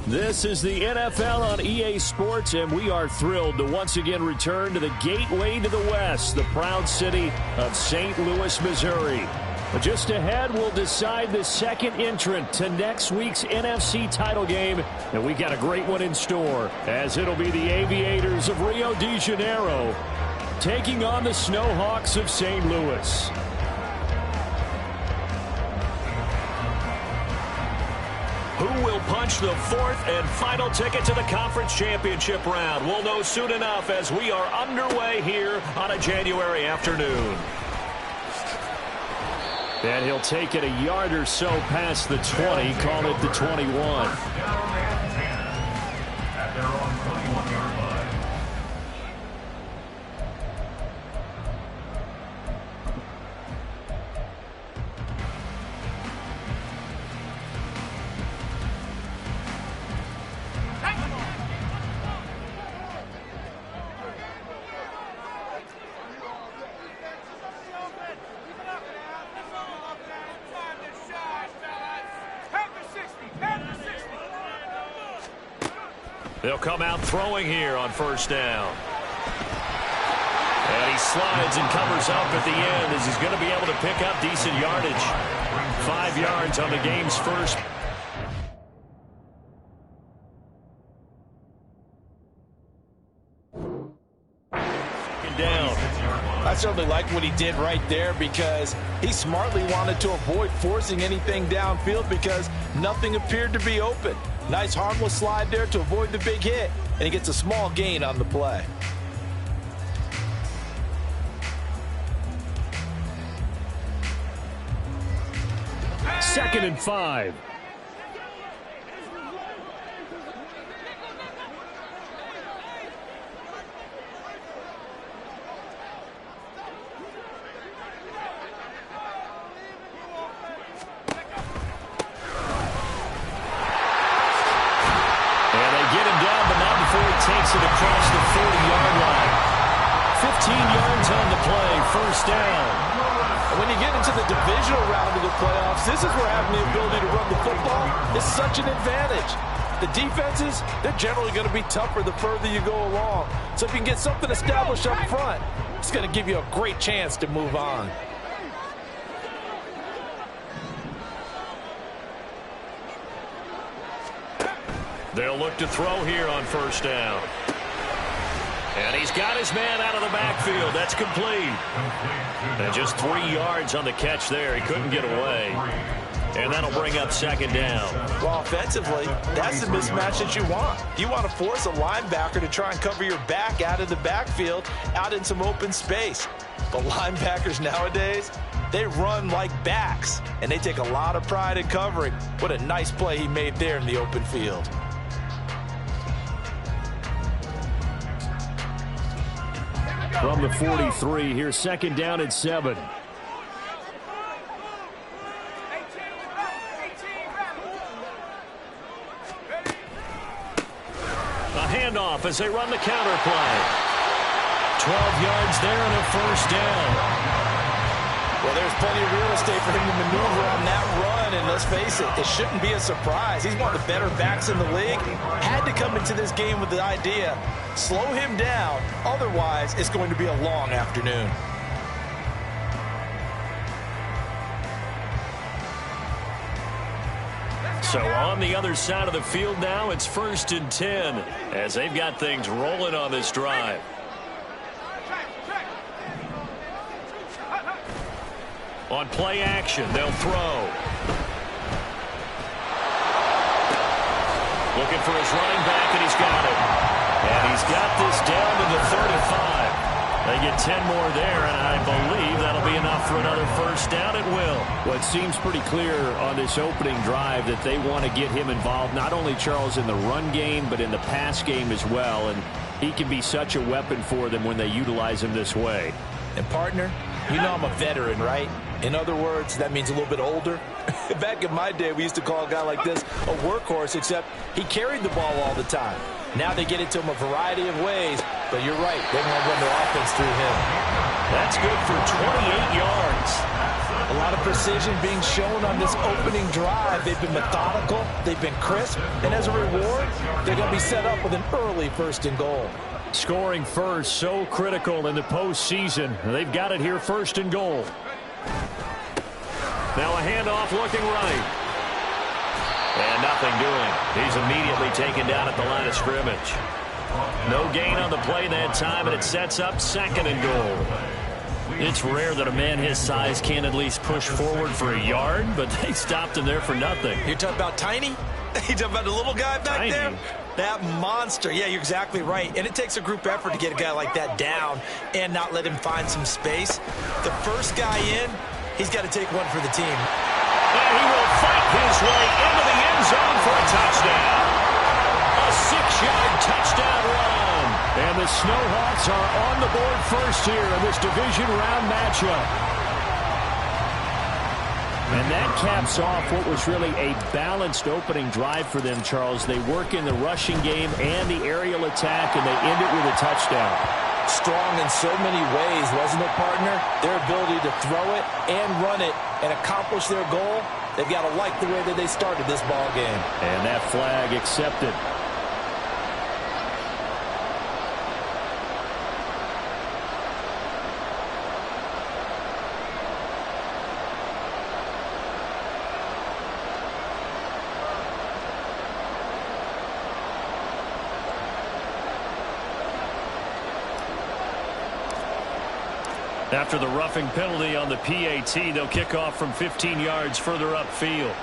This is the NFL on EA Sports, and we are thrilled to once again return to the gateway to the West, the proud city of St. Louis, Missouri. But just ahead, we'll decide the second entrant to next week's NFC title game, and we got a great one in store, as it'll be the Aviators of Rio de Janeiro taking on the Snowhawks of St. Louis. Who will punch the fourth and final ticket to the conference championship round? We'll know soon enough as we are underway here on a January afternoon. And he'll take it a yard or so past the 20, call it the 21. They'll come out throwing here on first down. And he slides and covers up at the end as he's going to be able to pick up decent yardage. 5 yards on the game's first. Second down. I certainly like what he did right there because he smartly wanted to avoid forcing anything downfield because nothing appeared to be open. Nice harmless slide there to avoid the big hit, and he gets a small gain on the play. Second and 5. Takes it across the 40-yard line. 15 yards on the play, first down. When you get into the divisional round of the playoffs, this is where having the ability to run the football is such an advantage. The defenses, they're generally going to be tougher the further you go along. So if you can get something established up front, it's going to give you a great chance to move on. They'll look to throw here on first down. And he's got his man out of the backfield. That's complete. And just 3 yards on the catch there. He couldn't get away. And that'll bring up second down. Well, offensively, that's the mismatch that you want. You want to force a linebacker to try and cover your back out of the backfield, out in some open space. But linebackers nowadays, they run like backs, and they take a lot of pride in covering. What a nice play he made there in the open field. From the 43, here's second down at 7. A handoff as they run the counter play. 12 yards there and a first down. Well, there's plenty of real estate for him to maneuver on that run, and let's face it, it shouldn't be a surprise. He's one of the better backs in the league. Had to come into this game with the idea, slow him down, otherwise it's going to be a long afternoon. So on the other side of the field now, it's 1st and 10 as they've got things rolling on this drive. On play action, they'll throw. Looking for his running back, and he's got it. And he's got this down to the 35. They get 10 more there, and I believe that'll be enough for another first down. It will. Well, it seems pretty clear on this opening drive that they want to get him involved, not only, Charles, in the run game, but in the pass game as well. And he can be such a weapon for them when they utilize him this way. And, partner, you know I'm a veteran, right? In other words, that means a little bit older. Back in my day, we used to call a guy like this a workhorse, except he carried the ball all the time. Now they get it to him a variety of ways, but you're right. They want to run their offense through him. That's good for 28 yards. A lot of precision being shown on this opening drive. They've been methodical. They've been crisp. And as a reward, they're going to be set up with an early 1st and goal. Scoring first, so critical in the postseason. They've got it here, 1st and goal. Now a handoff looking right. And nothing doing. He's immediately taken down at the line of scrimmage. No gain on the play that time, and it sets up 2nd and goal. It's rare that a man his size can at least push forward for a yard, but they stopped him there for nothing. You're talking about Tiny? You're talking about the little guy back there? That monster. Yeah, you're exactly right. And it takes a group effort to get a guy like that down and not let him find some space. The first guy in, he's got to take one for the team. And he will fight his way into the end zone for a touchdown. A 6-yard touchdown run. And the Snowhawks are on the board first here in this division round matchup. And that caps off what was really a balanced opening drive for them, Charles. They work in the rushing game and the aerial attack, and they end it with a touchdown. Strong in so many ways, wasn't it, partner? Their ability to throw it and run it and accomplish their goal, they've got to like the way that they started this ball game. And that flag accepted. After the roughing penalty on the PAT, they'll kick off from 15 yards further upfield.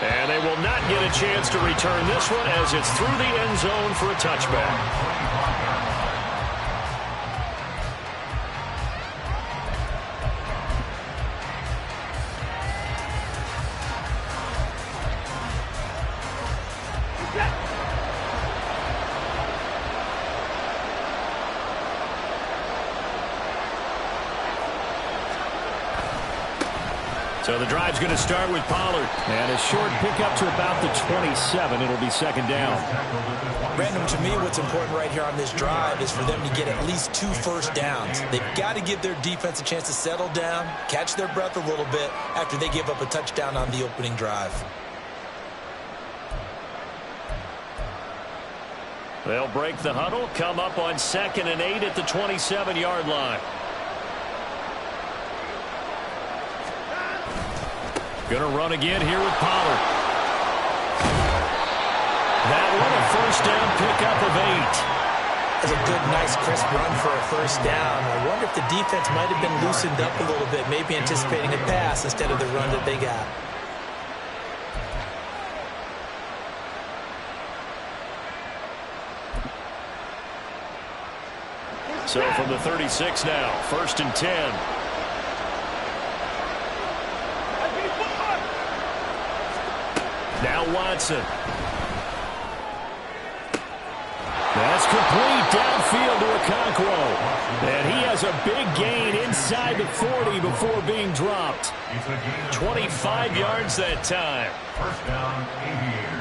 And they will not get a chance to return this one as it's through the end zone for a touchback. So the drive's going to start with Pollard. And a short pickup to about the 27. It'll be 2nd down. Random, to me, what's important right here on this drive is for them to get at least 2 first downs. They've got to give their defense a chance to settle down, catch their breath a little bit after they give up a touchdown on the opening drive. They'll break the huddle, come up on 2nd and 8 at the 27-yard line. Going to run again here with Pollard. That one, a first down pickup of 8. That's a good, nice, crisp run for a first down. I wonder if the defense might have been loosened up a little bit, maybe anticipating a pass instead of the run that they got. So from the 36 now, 1st and 10. Now Watson. That's complete downfield to Okonkwo. And he has a big gain inside the 40 before being dropped. 25 yards that time. First down, Aviators.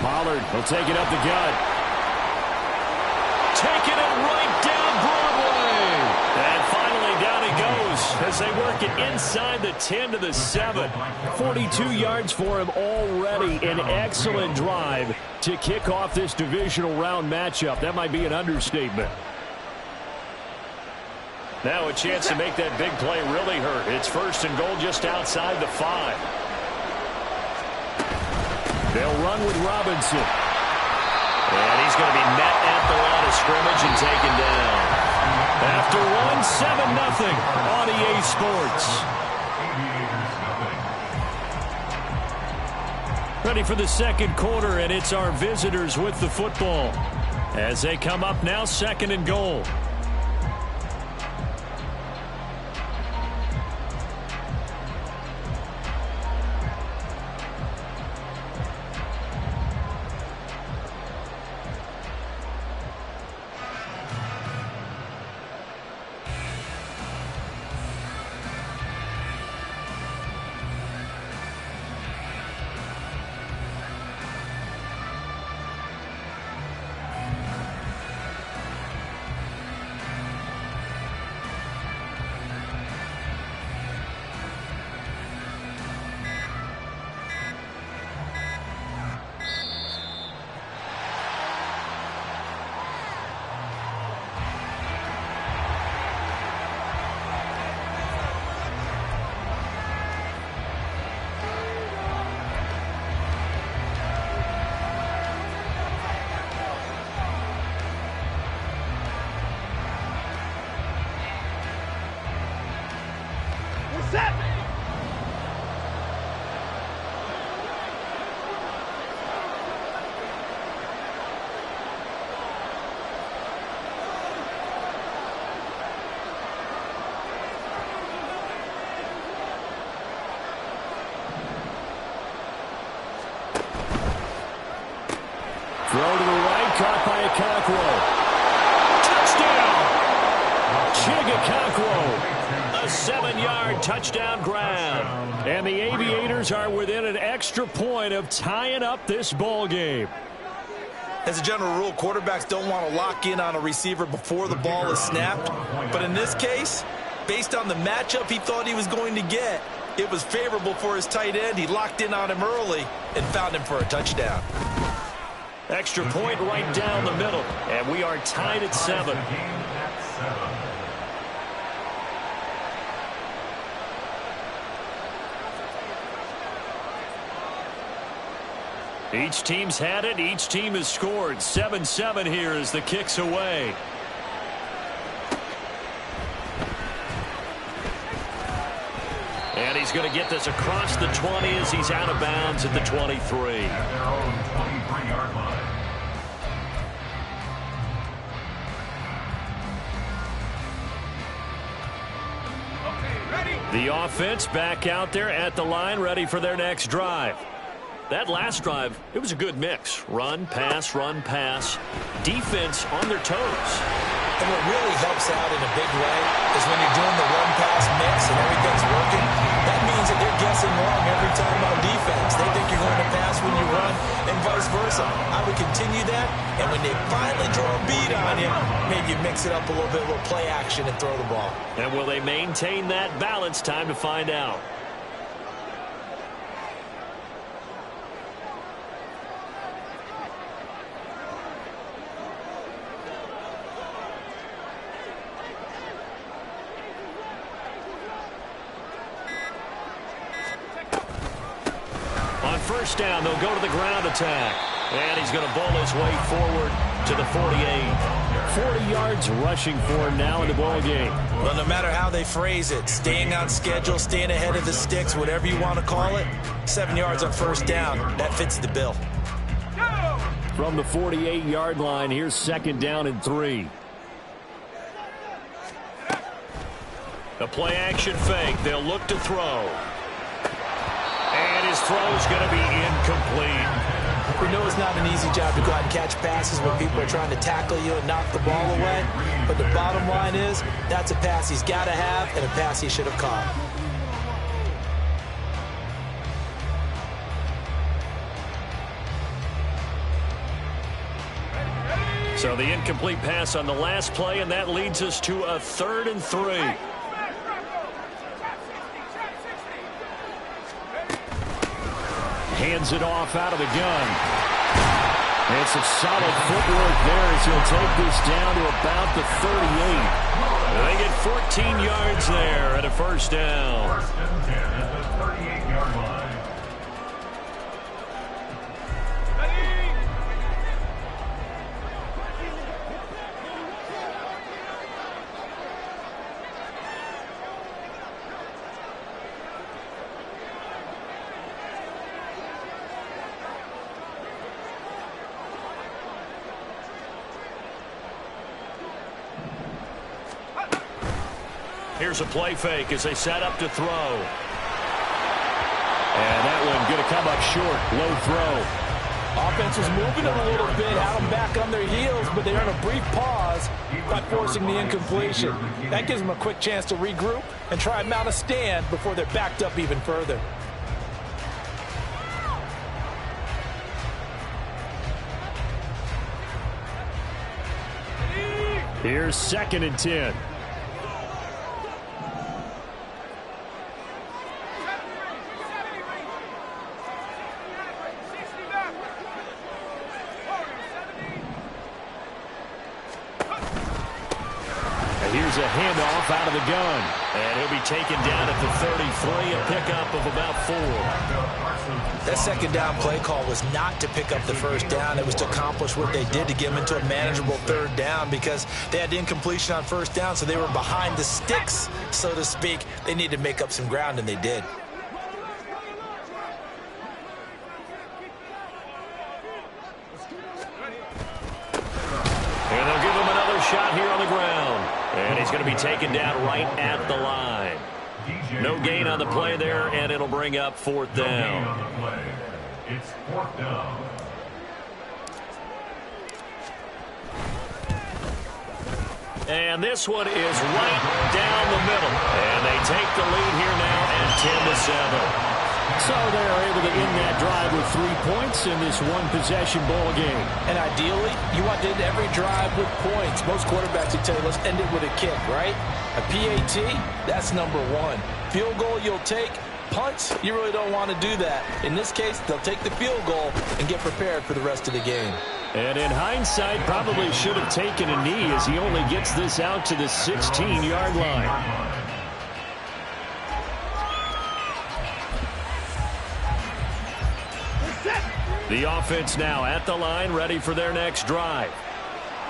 Pollard will take it up the gut. Taking it right down Broadway. And finally down he goes as they work it inside the 10 to the 7. 42 yards for him already. An excellent drive to kick off this divisional round matchup. That might be an understatement. Now a chance to make that big play really hurt. It's 1st and goal just outside the 5. They'll run with Robinson. And he's going to be met at the line of scrimmage and taken down. After one, 7-0 on EA Sports. Ready for the second quarter, and it's our visitors with the football as they come up now, 2nd and goal. Throw to the right, caught by Okonkwo. Touchdown! Chigakonkwo, a 7-yard touchdown grab. And the Aviators are within an extra point of tying up this ball game. As a general rule, quarterbacks don't want to lock in on a receiver before the ball is snapped. But in this case, based on the matchup he thought he was going to get, it was favorable for his tight end. He locked in on him early and found him for a touchdown. Extra point right down the middle, and we are tied at 7. Each team's had it. Each team has scored. 7-7 here as the kick's away. And he's going to get this across the 20 as he's out of bounds at the 23. The offense back out there at the line, ready for their next drive. That last drive, it was a good mix. Run, pass, defense on their toes. And what really helps out in a big way is when you're doing the run-pass mix and everything's working, that means that they're guessing wrong every time on defense. They think you're going to pass when you run and vice versa. I would continue that, and when they finally draw a beat on him, maybe you mix it up a little bit, a little play action and throw the ball. And will they maintain that balance? Time to find out. First down, they'll go to the ground attack. And he's going to bowl his way forward to the 48. 40 yards rushing for him now in the ball game. Well, no matter how they phrase it, staying on schedule, staying ahead of the sticks, whatever you want to call it, 7 yards on first down, that fits the bill. From the 48-yard line, here's 2nd down and 3. A play-action fake. They'll look to throw. And his throw's going to be incomplete. We know it's not an easy job to go out and catch passes when people are trying to tackle you and knock the ball away. But the bottom line is, that's a pass he's got to have and a pass he should have caught. So the incomplete pass on the last play, and that leads us to a 3rd and 3. Hands it off out of the gun. And some solid footwork there as he'll take this down to about the 38. They get 14 yards there and a first down. First and 10 at the 38-yard line. Here's a play fake as they set up to throw. And that one going to come up short. Low throw. Offense was moving them a little bit, had them back on their heels, but they earned a brief pause by forcing the incompletion. That gives them a quick chance to regroup and try and mount a stand before they're backed up even further. Here's 2nd and 10. Here's a handoff out of the gun. And he'll be taken down at the 33, a pickup of about 4. That second down play call was not to pick up the first down. It was to accomplish what they did to get them into a manageable 3rd down because they had the incompletion on 1st down, so they were behind the sticks, so to speak. They needed to make up some ground, and they did. And they'll give him another shot here on the ground. And he's going to be taken down right at the line. No gain on the play there, and it'll bring up 4th down. It's 4th down. And this one is right down the middle. And they take the lead here now at 10-7. So they're able to end that drive with 3 points in this one-possession ball game. And ideally, you want to end every drive with points. Most quarterbacks would tell you, let's end it with a kick, right? A PAT, that's number 1. Field goal you'll take. Punts, you really don't want to do that. In this case, they'll take the field goal and get prepared for the rest of the game. And in hindsight, probably should have taken a knee as he only gets this out to the 16-yard line. The offense now at the line, ready for their next drive.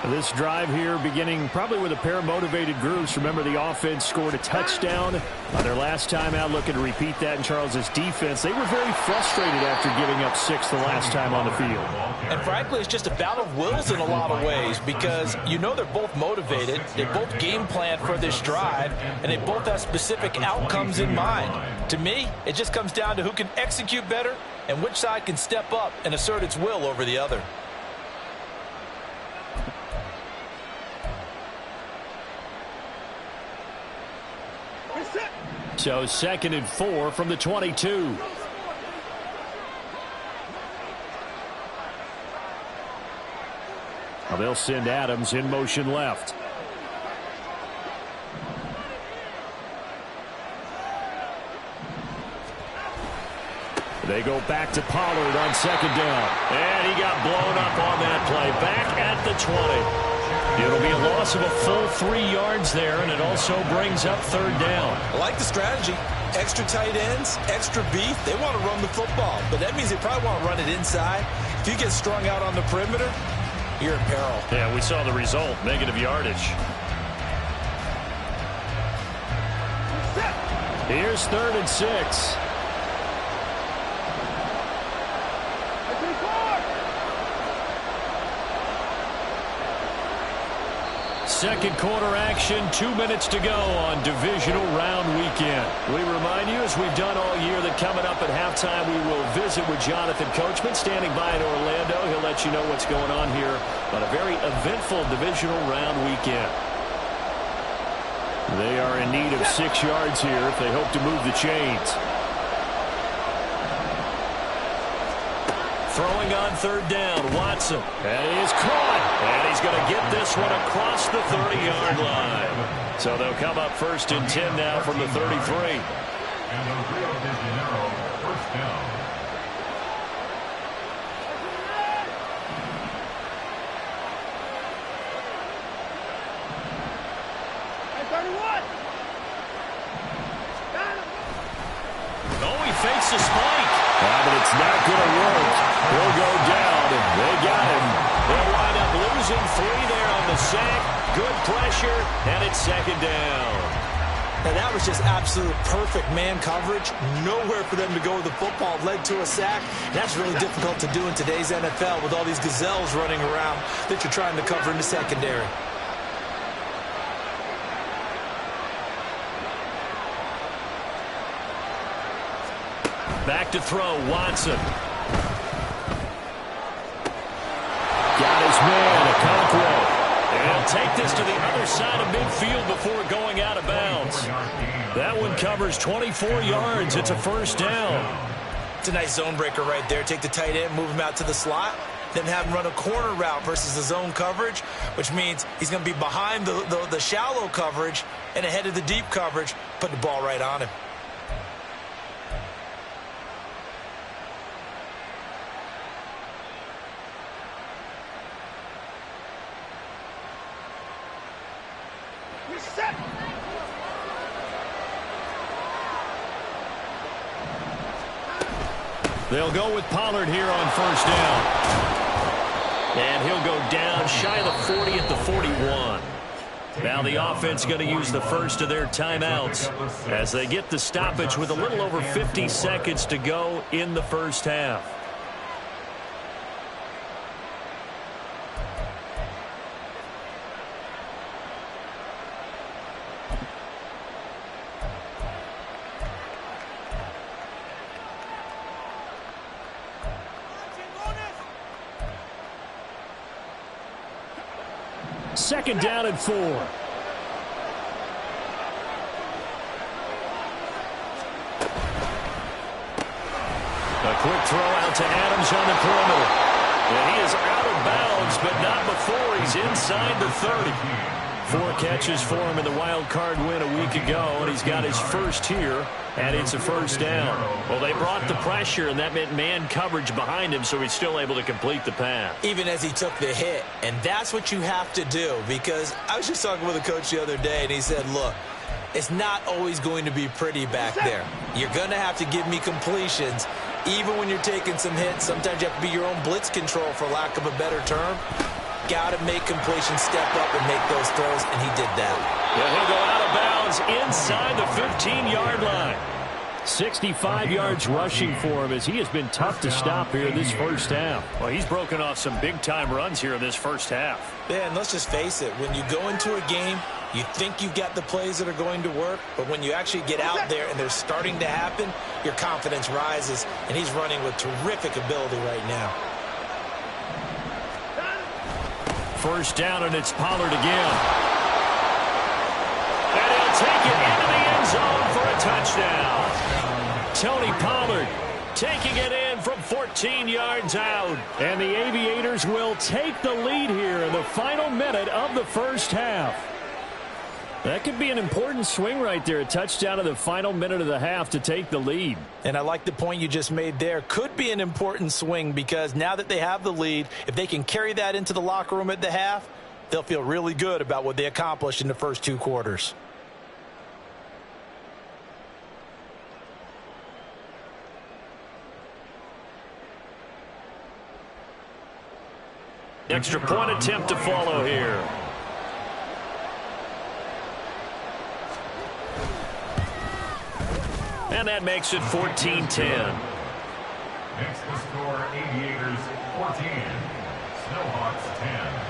This drive here beginning probably with a pair of motivated groups. Remember, the offense scored a touchdown on their last time out, looking to repeat that in Charles's defense. They were very frustrated after giving up 6 the last time on the field. And frankly, it's just a battle of wills in a lot of ways because you know they're both motivated. They both game plan for this drive, and they both have specific outcomes in mind. To me, it just comes down to who can execute better and which side can step up and assert its will over the other. So 2nd and 4 from the 22. Well, they'll send Adams in motion left. They go back to Pollard on 2nd down. And he got blown up on that play. Back at the 20. It'll be a loss of a full 3 yards there, and it also brings up 3rd down. I like the strategy. Extra tight ends, extra beef. They want to run the football, but that means they probably want to run it inside. If you get strung out on the perimeter, you're in peril. Yeah, we saw the result, negative yardage. Here's 3rd and 6. Second quarter action, 2 minutes to go on Divisional Round weekend. We remind you, as we've done all year, that coming up at halftime, we will visit with Jonathan Coachman, standing by in Orlando. He'll let you know what's going on here on a very eventful Divisional Round weekend. They are in need of 6 yards here if they hope to move the chains. Throwing on 3rd down, Watson. And he is caught. And he's going to get this one across the 30-yard line. So they'll come up 1st and 10 now from the 33. And the Rio de Janeiro 1st down. Oh, he fakes a spike. But it's not going to work. He'll go down. They got him. They'll wind up losing 3 there on the sack. Good pressure, and it's 2nd down. And that was just absolute perfect man coverage. Nowhere for them to go with the football. Led to a sack. That's really difficult to do in today's NFL with all these gazelles running around that you're trying to cover in the secondary. Back to throw, Watson. Got his man, Okonkwo. And he'll take this to the other side of midfield before going out of bounds. That one covers 24 yards. It's a first down. It's a nice zone breaker right there. Take the tight end, move him out to the slot, then have him run a corner route versus the zone coverage, which means he's going to be behind the shallow coverage and ahead of the deep coverage. Put the ball right on him. They'll go with Pollard here on first down. And he'll go down shy of the 40 at the 41. Now the offense going to use the first of their timeouts as they get the stoppage with a little over 50 seconds to go in the first half. Second down and 4. A quick throw out to Adams on the perimeter. And he is out of bounds, but not before he's inside the 30. 4 catches for him in the wild card win a week ago, and he's got his first here, and it's a first down. Well, they brought the pressure, and that meant man coverage behind him, so he's still able to complete the pass. Even as he took the hit, and that's what you have to do, because I was just talking with a coach the other day, and he said, look, it's not always going to be pretty back there. You're going to have to give me completions, even when you're taking some hits. Sometimes you have to be your own blitz control, for lack of a better term. Got to make completions, step up and make those throws, and he did that. Yeah, he'll go out of bounds inside the 15-yard line. 65 yards rushing for him as he has been tough to stop here this first half. Well, he's broken off some big-time runs here in this first half. Yeah, and let's just face it. When you go into a game, you think you've got the plays that are going to work, but when you actually get out there and they're starting to happen, your confidence rises, and he's running with terrific ability right now. First down, and it's Pollard again. And he'll take it into the end zone for a touchdown. Tony Pollard taking it in from 14 yards out. And the Aviators will take the lead here in the final minute of the first half. That could be an important swing right there. A touchdown in the final minute of the half to take the lead. And I like the point you just made there. Could be an important swing because now that they have the lead, if they can carry that into the locker room at the half, they'll feel really good about what they accomplished in the first 2 quarters. Extra point attempt to follow here. And that makes it 14-10. Next the score, Aviators 14, Snowhawks 10.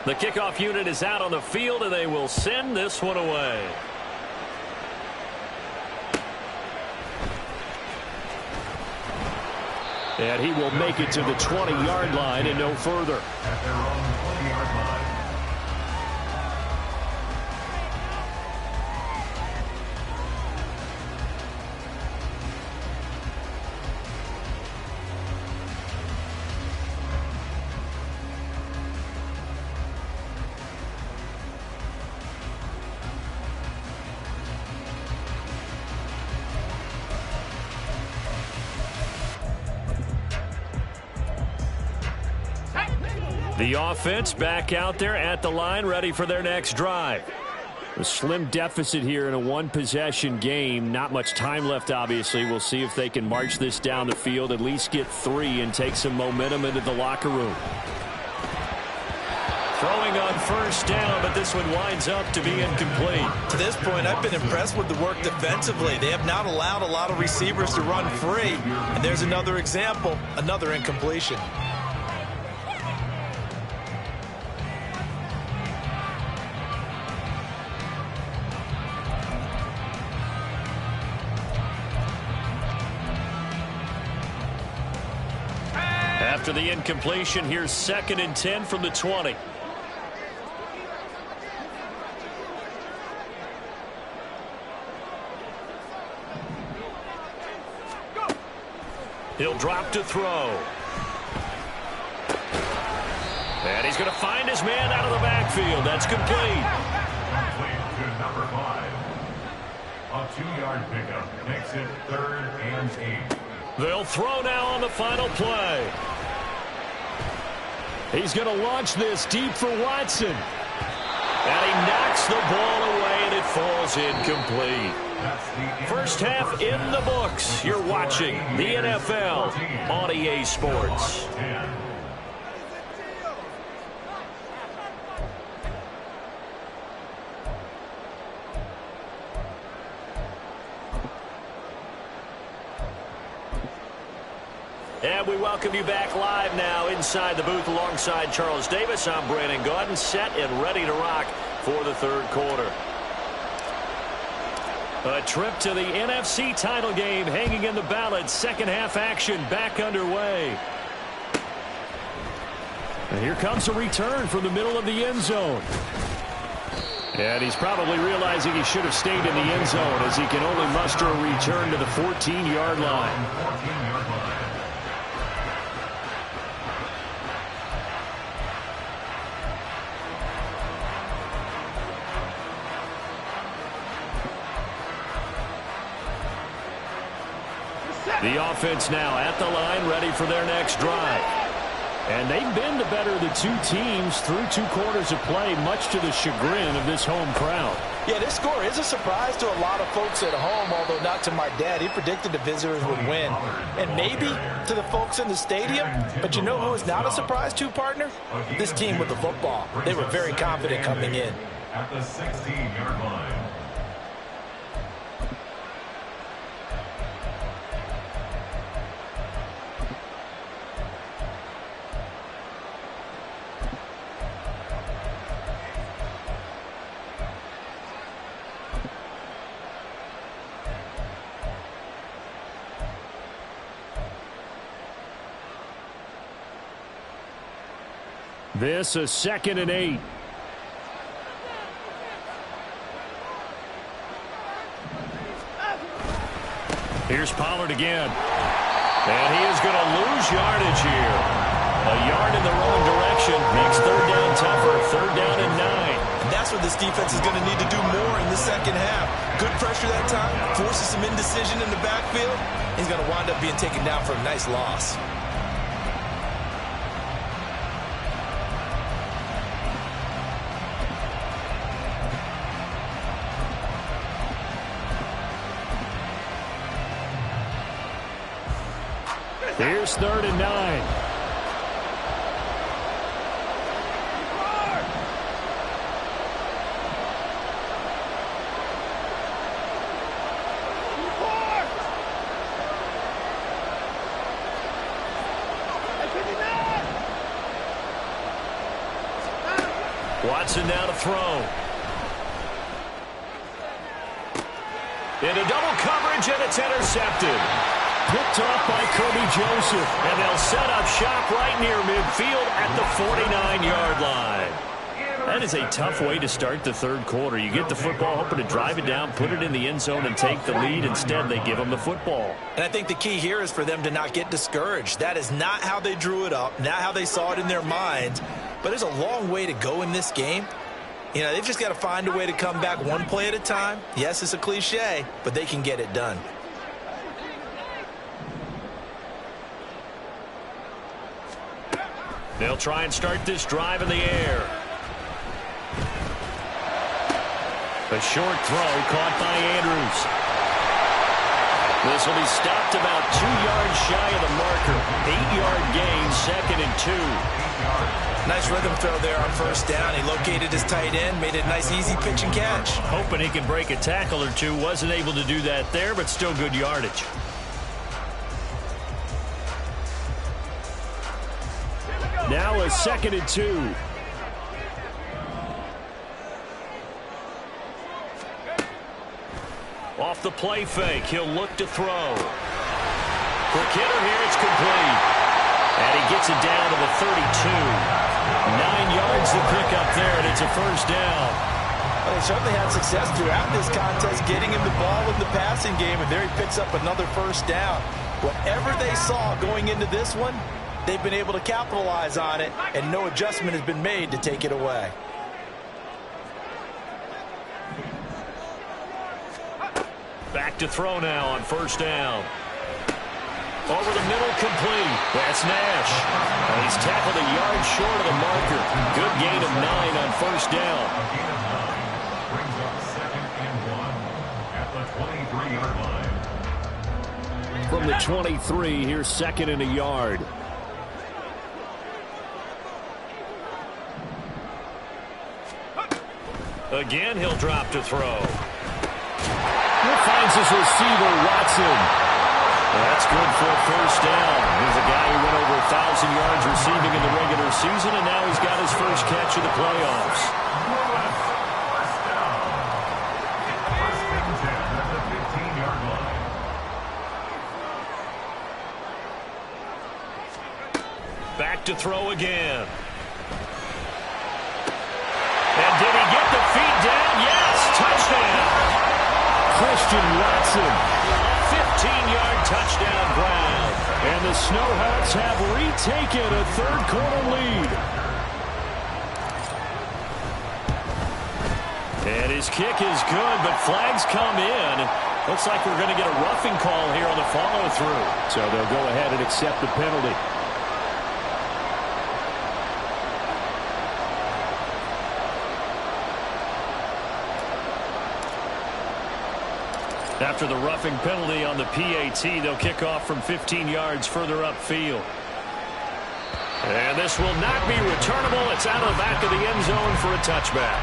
The kickoff unit is out on the field, and they will send this one away. And he will make it to the 20-yard line and no further. At their own 20-yard line. The offense back out there at the line, ready for their next drive. A slim deficit here in a one-possession game. Not much time left, obviously. We'll see if they can march this down the field, at least get 3 and take some momentum into the locker room. Throwing on first down, but this one winds up to be incomplete. To this point, I've been impressed with the work defensively. They have not allowed a lot of receivers to run free. And there's another example, another incompletion. After the incompletion, here's 2nd and 10 from the 20. He'll drop to throw. And he's going to find his man out of the backfield. That's complete. Complete to number 5. A 2-yard pickup makes it 3rd and 8. They'll throw now on the final play. He's going to launch this deep for Watson. And he knocks the ball away, and it falls incomplete. First half in the books. You're watching the NFL on EA Sports. And we welcome you back live now inside the booth alongside Charles Davis. I'm Brandon Gaudin, set and ready to rock for the third quarter. A trip to the NFC title game hanging in the balance. Second half action back underway. And here comes a return from the middle of the end zone. And he's probably realizing he should have stayed in the end zone as he can only muster a return to the 14-yard line. The offense now at the line, ready for their next drive. And they've been the better of the two teams through 2 quarters of play, much to the chagrin of this home crowd. Yeah, this score is a surprise to a lot of folks at home, although not to my dad. He predicted the visitors would win. And maybe to the folks in the stadium. But you know who is not a surprise to, partner? This team with the football. They were very confident coming in. At the 16-yard line. This is 2nd and 8. Here's Pollard again. And he is going to lose yardage here. A yard in the wrong direction makes third down tougher. 3rd down and 9. And that's what this defense is going to need to do more in the second half. Good pressure that time. Forces some indecision in the backfield. He's going to wind up being taken down for a nice loss. Here's 3rd and 9. Watson now to throw. Into double coverage, and it's intercepted. Picked off by Kirby Joseph, and they'll set up shop right near midfield at the 49-yard line. That is a tough way to start the third quarter. You get the football, hoping to drive it down, put it in the end zone, and take the lead. Instead, they give them the football. And I think the key here is for them to not get discouraged. That is not how they drew it up, not how they saw it in their minds. But there's a long way to go in this game. You know, they've just got to find a way to come back one play at a time. Yes, it's a cliche, but they can get it done. They'll try and start this drive in the air. A short throw caught by Andrews. This will be stopped about 2 yards shy of the marker. 8-yard gain, 2nd and 2. Nice rhythm throw there on first down. He located his tight end, made it a nice, easy pitch and catch. Hoping he can break a tackle or two. Wasn't able to do that there, but still good yardage. Now a 2nd and 2. Off the play fake, he'll look to throw. Quick hitter here, it's complete. And he gets it down to the 32. 9 yards to pick up there, and it's a first down. Well, they certainly had success throughout this contest, getting him the ball in the passing game, and there he picks up another first down. Whatever they saw going into this one, they've been able to capitalize on it, and no adjustment has been made to take it away. Back to throw now on first down. Over the middle, complete. That's Nash. And he's tackled a yard short of the marker. Good gain of 9 on first down. Brings up 2nd and 1 at the 23-yard line. From the 23, here's 2nd and a yard. Again, he'll drop to throw. Finds his receiver, Watson. That's good for a first down. He's a guy who went over 1,000 yards receiving in the regular season, and now he's got his first catch of the playoffs. First down. First and 10 at the 15-yard line. Back to throw again. And did he get the feet down? Yes, touchdown. Christian Watson, 15-yard touchdown ground. And the Snowhawks have retaken a third-quarter lead. And his kick is good, but flags come in. Looks like we're going to get a roughing call here on the follow-through. So they'll go ahead and accept the penalty. After the roughing penalty on the PAT, they'll kick off from 15 yards further upfield. And this will not be returnable. It's out of the back of the end zone for a touchback.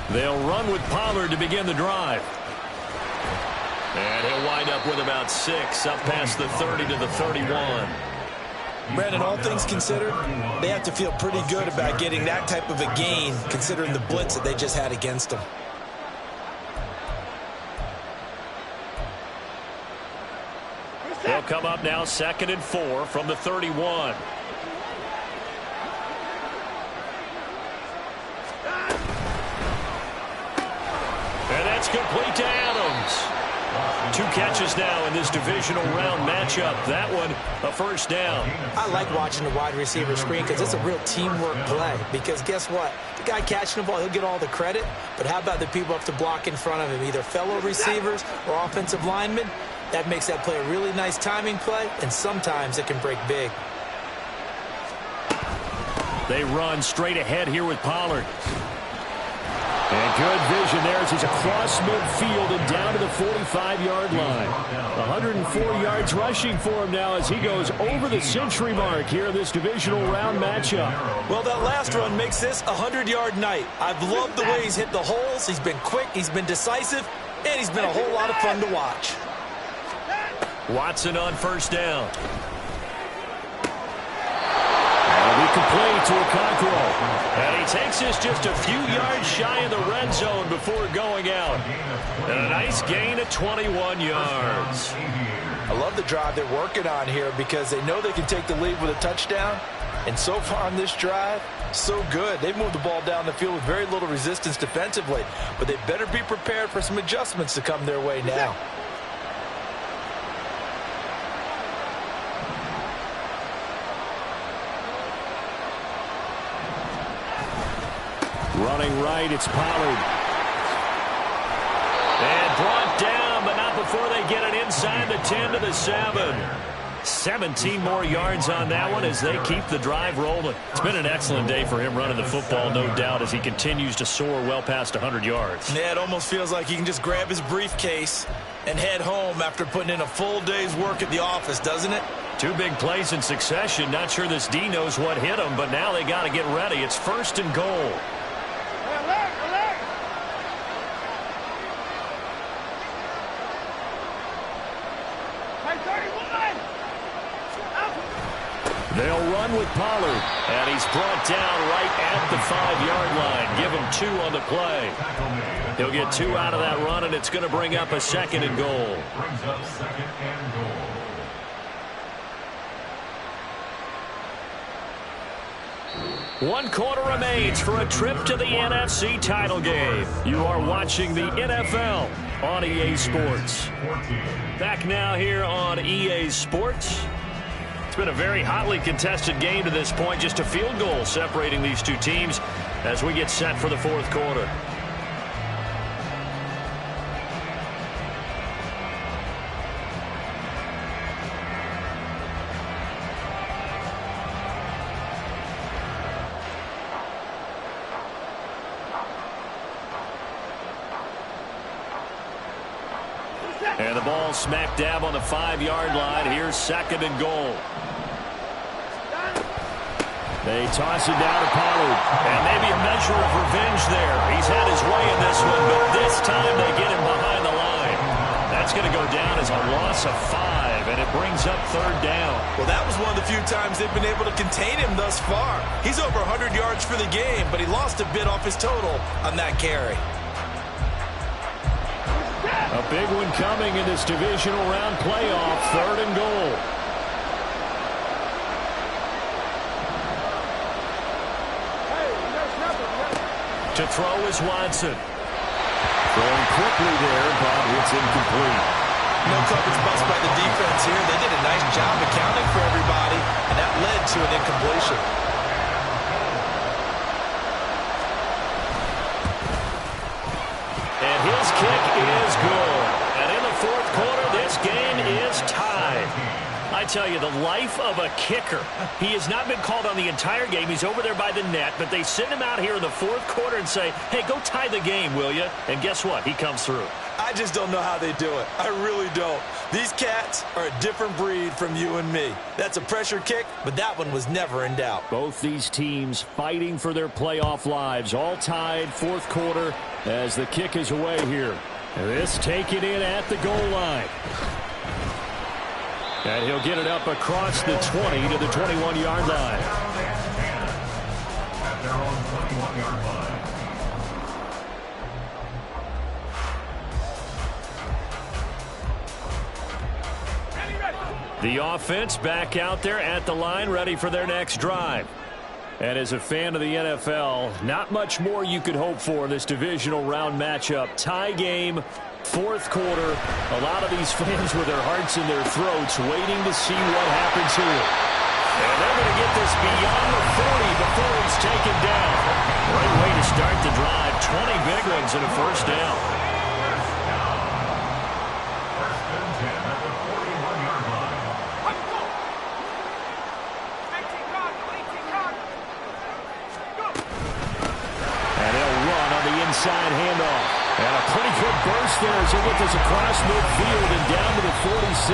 They'll run with Pollard to begin the drive. And he'll wind up with about 6, up past the 30 to the 31. Brandon, all things considered, they have to feel pretty good about getting that type of a gain, considering the blitz that they just had against them. They'll come up now 2nd and 4 from the 31. And that's complete to Adams. 2 catches now in this divisional round matchup. That one, a first down. I like watching the wide receiver screen because it's a real teamwork play. Because guess what? The guy catching the ball, he'll get all the credit. But how about the people up to block in front of him, either fellow receivers or offensive linemen? That makes that play a really nice timing play, and sometimes it can break big. They run straight ahead here with Pollard. And good vision there as he's across midfield and down to the 45-yard line. 104 yards rushing for him now as he goes over the century mark here in this divisional round matchup. Well, that last run makes this a 100-yard night. I've loved the way he's hit the holes. He's been quick, he's been decisive, and he's been a whole lot of fun to watch. Watson on first down. That'll be complete to Okonkwo. And he takes this just a few yards shy of the red zone before going out. And a nice gain of 21 yards. I love the drive they're working on here because they know they can take the lead with a touchdown. And so far on this drive, so good. They've moved the ball down the field with very little resistance defensively. But they better be prepared for some adjustments to come their way now. Running right, it's Pollard. before they get it inside the 10 to the 7. 17 more yards on that one as they keep the drive rolling. It's been an excellent day for him running the football, no doubt, as he continues to soar well past 100 yards. Yeah, it almost feels like he can just grab his briefcase and head home after putting in a full day's work at the office, doesn't it? 2 big plays in succession. Not sure this D knows what hit him, but now they got to get ready. It's 1st and goal. They'll run with Pollard, and he's brought down right at the 5-yard line. Give him 2 on the play. He'll get 2 out of that run, and it's going to bring up a 2nd and goal. Brings up 2nd and goal. One quarter remains for a trip to the NFC title game. You are watching the NFL on EA Sports. Back now here on EA Sports. It's been a very hotly contested game to this point. Just a field goal separating these 2 teams as we get set for the 4th quarter. And the ball smack dab on the 5-yard line. Here's 2nd and goal. They toss it down to Pollard. And maybe a measure of revenge there. He's had his way in this one, but this time they get him behind the line. That's going to go down as a loss of 5, and it brings up 3rd down. Well, that was one of the few times they've been able to contain him thus far. He's over 100 yards for the game, but he lost a bit off his total on that carry. A big one coming in this divisional round playoff. 3rd and goal. To throw is Watson. Throwing quickly there, but it's incomplete. No coverage bust by the defense here. They did a nice job accounting for everybody, and that led to an incompletion. And his kick is good. And in the 4th quarter, this game is tied. I tell you, the life of a kicker. He has not been called on the entire game. He's over there by the net, but they send him out here in the 4th quarter and say, hey, go tie the game, will you? And guess what? He comes through. I just don't know how they do it. I really don't. These cats are a different breed from you and me. That's a pressure kick, but that one was never in doubt. Both these teams fighting for their playoff lives. All tied, 4th quarter, as the kick is away here. This taken in at the goal line. And he'll get it up across the 20 to the 21-yard line. At their own 21-yard line. The offense back out there at the line, ready for their next drive. And as a fan of the NFL, not much more you could hope for in this divisional round matchup. Tie game, 4th quarter. A lot of these fans with their hearts in their throats waiting to see what happens here. And they're going to get this beyond the 40 before he's taken down. Great way to start the drive. 20 big ones and a 1st down. Inside handoff. And a pretty good burst there as he gets this across midfield and down to the 46.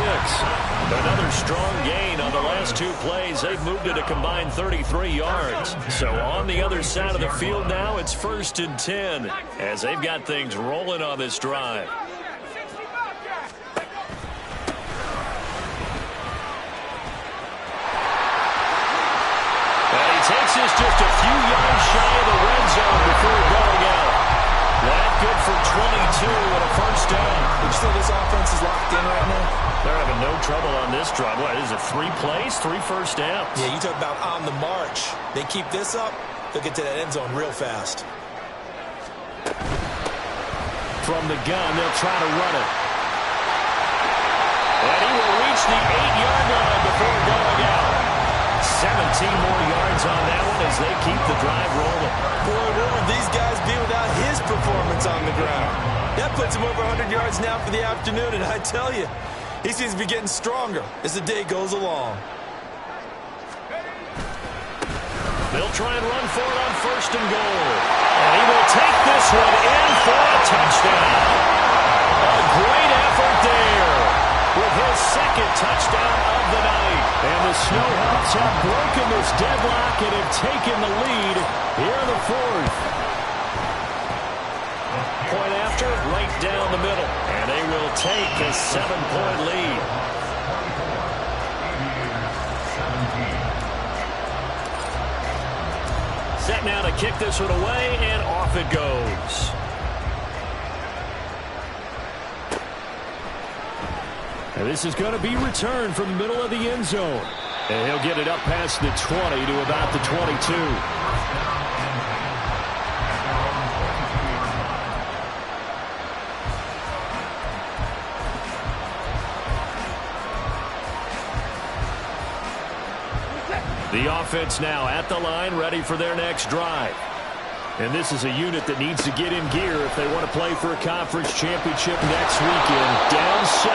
Another strong gain on the last 2 plays. They've moved it a combined 33 yards. So on the other side of the field now, it's 1st and 10 as they've got things rolling on this drive. And he takes this just a few yards shy of the red zone before going out. That good for 22 and a 1st down. Would you say this offense is locked in right now? They're having no trouble on this drive. What, is it 3 plays, 3 1st downs? Yeah, you talk about on the march. They keep this up, they'll get to that end zone real fast. From the gun, they'll try to run it. And he will reach the 8-yard line before going out. 17 more yards on that one as they keep the drive rolling. Boy, where would these guys be without his performance on the ground? That puts him over 100 yards now for the afternoon, and I tell you, he seems to be getting stronger as the day goes along. They'll try and run for it on 1st and goal. And he will take this one in for a touchdown. A great effort there with his 2nd touchdown of the night. And the Snowhawks have broken this deadlock and have taken the lead here in the 4th. Point after, right down the middle. And they will take a 7-point lead. Set now to kick this one away, and off it goes. And this is going to be returned from the middle of the end zone. And he'll get it up past the 20 to about the 22. The offense now at the line, ready for their next drive. And this is a unit that needs to get in gear if they want to play for a conference championship next weekend. Down 7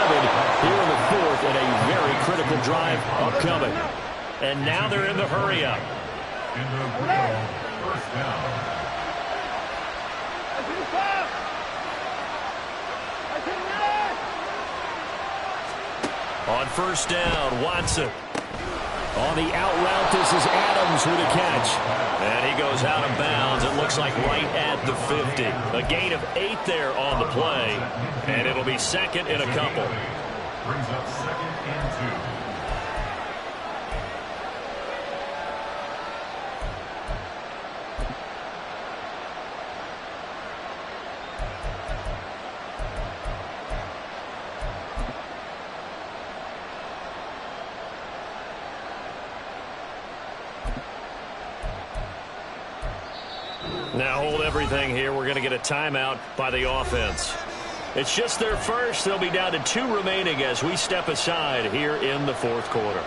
here in the 4th, and a very critical drive upcoming. And now they're in the hurry-up. In the real 1st down. On 1st down, Watson. On the out route, this is Adams with a catch. And he goes out of bounds. It looks like right at the 50. A gain of 8 there on the play. And it'll be 2nd and a couple. Brings up 2nd and 2. Now hold everything here. We're going to get a timeout by the offense. It's just their first. They'll be down to 2 remaining as we step aside here in the 4th quarter.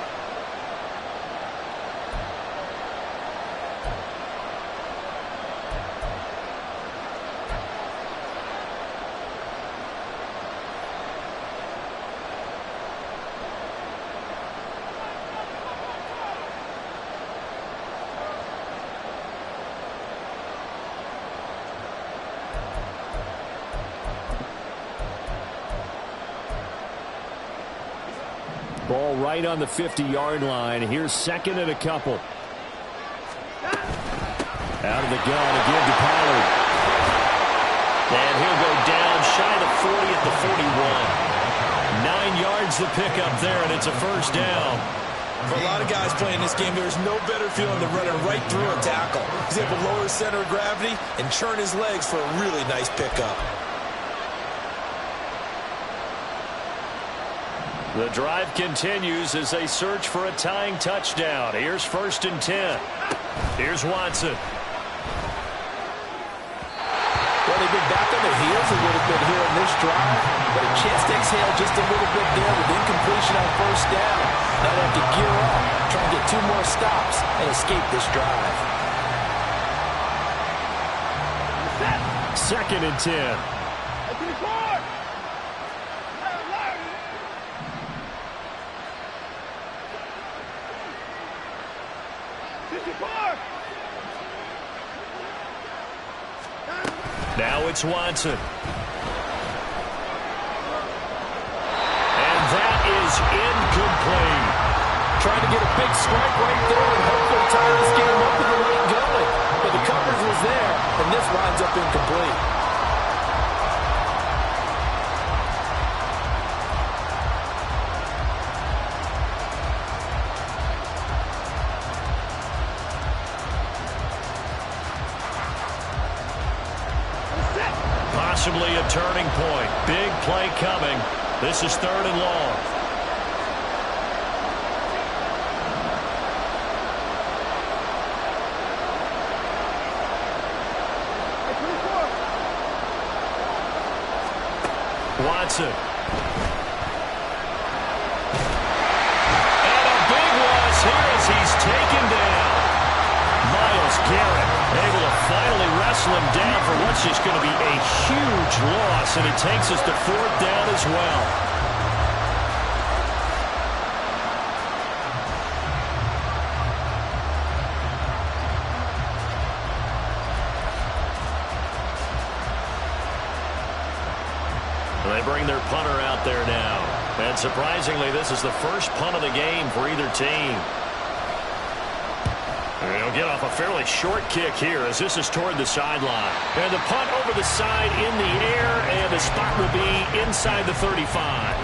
Ball right on the 50-yard line. Here's 2nd and a couple. Out of the gun again to Pollard. And he'll go down shy of the 40 at the 41. 9 yards to pick up there, and it's a 1st down. For a lot of guys playing this game, there's no better feeling than running right through a tackle. He's able to lower his center of gravity and churn his legs for a really nice pickup. The drive continues as they search for a tying touchdown. Here's 1st and 10. Here's Watson. Well, they've been back on their heels a little bit here in this drive, but a chance to exhale just a little bit there with incompletion on 1st down. Now they have to gear up, try and get 2 more stops, and escape this drive. 2nd and 10. Now it's Watson. And that is incomplete. Trying to get a big strike right there and hopefully tie this game up in the late going. But the coverage was there, and this winds up incomplete. Possibly a turning point. Big play coming. This is 3rd and long. Watson. And a big loss here as he's taken down. Myles Garrett able to finally wrestle him down for what's That's just going to be a huge loss, and it takes us to 4th down as well. They bring their punter out there now. And surprisingly, this is the first punt of the game for either team. And he'll get off a fairly short kick here as this is toward the sideline. And the punt over the side in the air, and the spot will be inside the 35.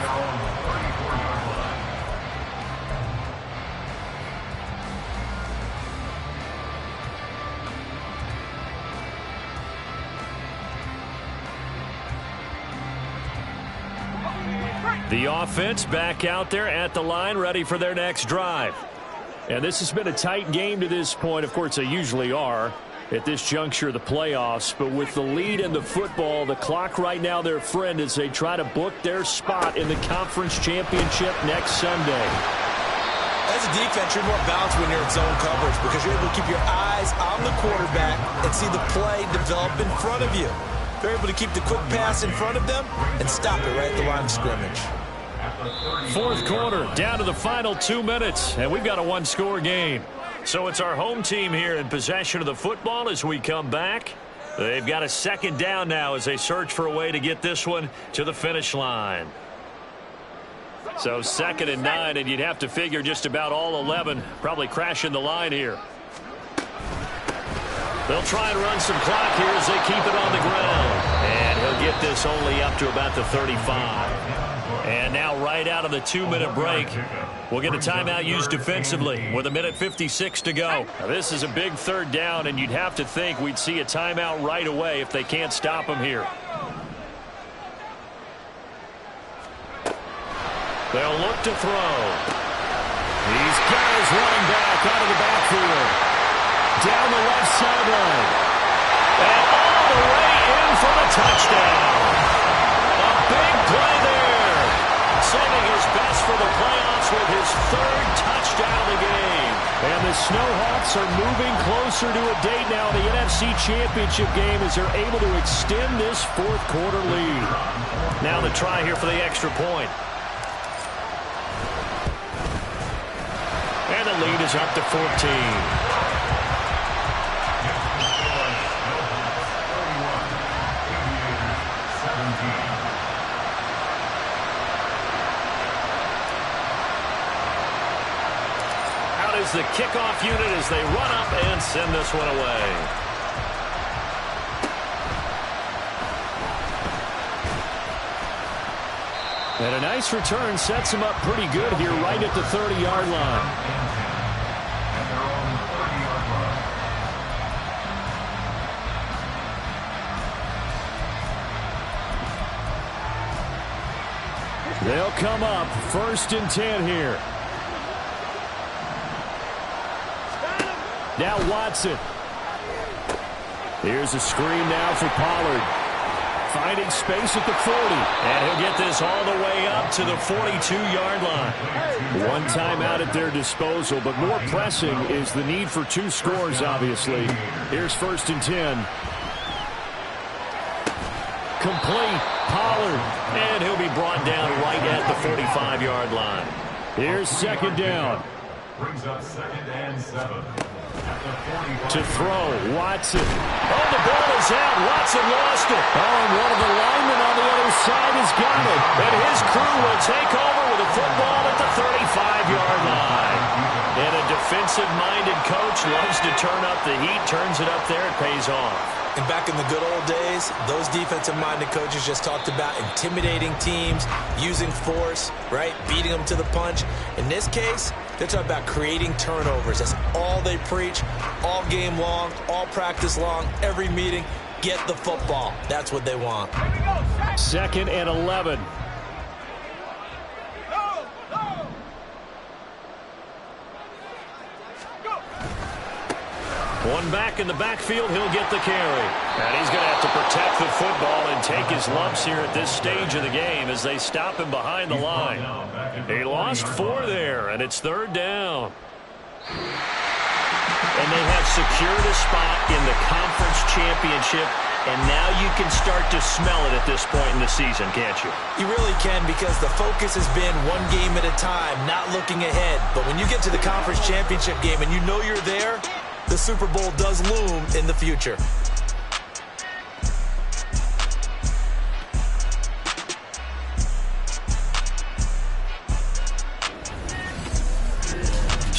The offense back out there at the line, ready for their next drive. And this has been a tight game to this point. Of course, they usually are at this juncture of the playoffs. But with the lead in the football, the clock right now their friend as they try to book their spot in the conference championship next Sunday. As a defense, you're more balanced when you're in zone coverage because you're able to keep your eyes on the quarterback and see the play develop in front of you. They're able to keep the quick pass in front of them and stop it right at the line of scrimmage. 4th quarter, down to the final 2 minutes, and we've got a one-score game. So it's our home team here in possession of the football as we come back. They've got a 2nd down now as they search for a way to get this one to the finish line. So 2nd and 9, and you'd have to figure just about all 11 probably crashing the line here. They'll try and run some clock here as they keep it on the ground. And he'll get this only up to about the 35. And now right out of the 2-minute break, we'll get a timeout used defensively with 1:56 to go. Now, this is a big 3rd down, and you'd have to think we'd see a timeout right away if they can't stop him here. They'll look to throw. He's got his running back out of the backfield. Down the left sideline. And all the way in for the touchdown. A big play there. Saving his best for the playoffs with his 3rd touchdown of the game. And the Snowhawks are moving closer to a date now in the NFC Championship game as they're able to extend this 4th quarter lead. Now the try here for the extra point. And the lead is up to 14. Is the kickoff unit as they run up and send this one away. And a nice return sets him up pretty good here right at the 30-yard line. They'll come up 1st and 10 here. Now Watson. Here's a screen now for Pollard. Finding space at the 40. And he'll get this all the way up to the 42-yard line. One timeout at their disposal, but more pressing is the need for 2 scores, obviously. Here's 1st and 10. Complete. Pollard. And he'll be brought down right at the 45-yard line. Here's 2nd down. Brings up 2nd and 7. To throw, Watson. Oh, the ball is out. Watson lost it. Oh, and one of the linemen on the other side has got it. And his crew will take over with a football at the 35-yard line. And a defensive-minded coach loves to turn up the heat, turns it up there, it pays off. And back in the good old days, those defensive-minded coaches just talked about intimidating teams, using force, right, beating them to the punch. In this case, they're talking about creating turnovers. That's all they preach, all game long, all practice long, every meeting. Get the football. That's what they want. 2nd and 11. One back in the backfield, he'll get the carry. And he's going to have to protect the football and take his lumps here at this stage of the game as they stop him behind the line. He lost 4 there, and it's 3rd down. And they have secured a spot in the conference championship And now you can start to smell it at this point in the season, can't you? You really can, because the focus has been one game at a time, not looking ahead. But when you get to the conference championship game and you know you're there, the Super Bowl does loom in the future.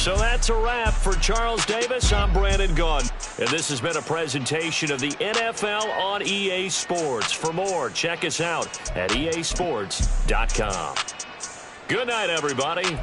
So that's a wrap. For Charles Davis, I'm Brandon Gunn. And this has been a presentation of the NFL on EA Sports. For more, check us out at easports.com. Good night, everybody.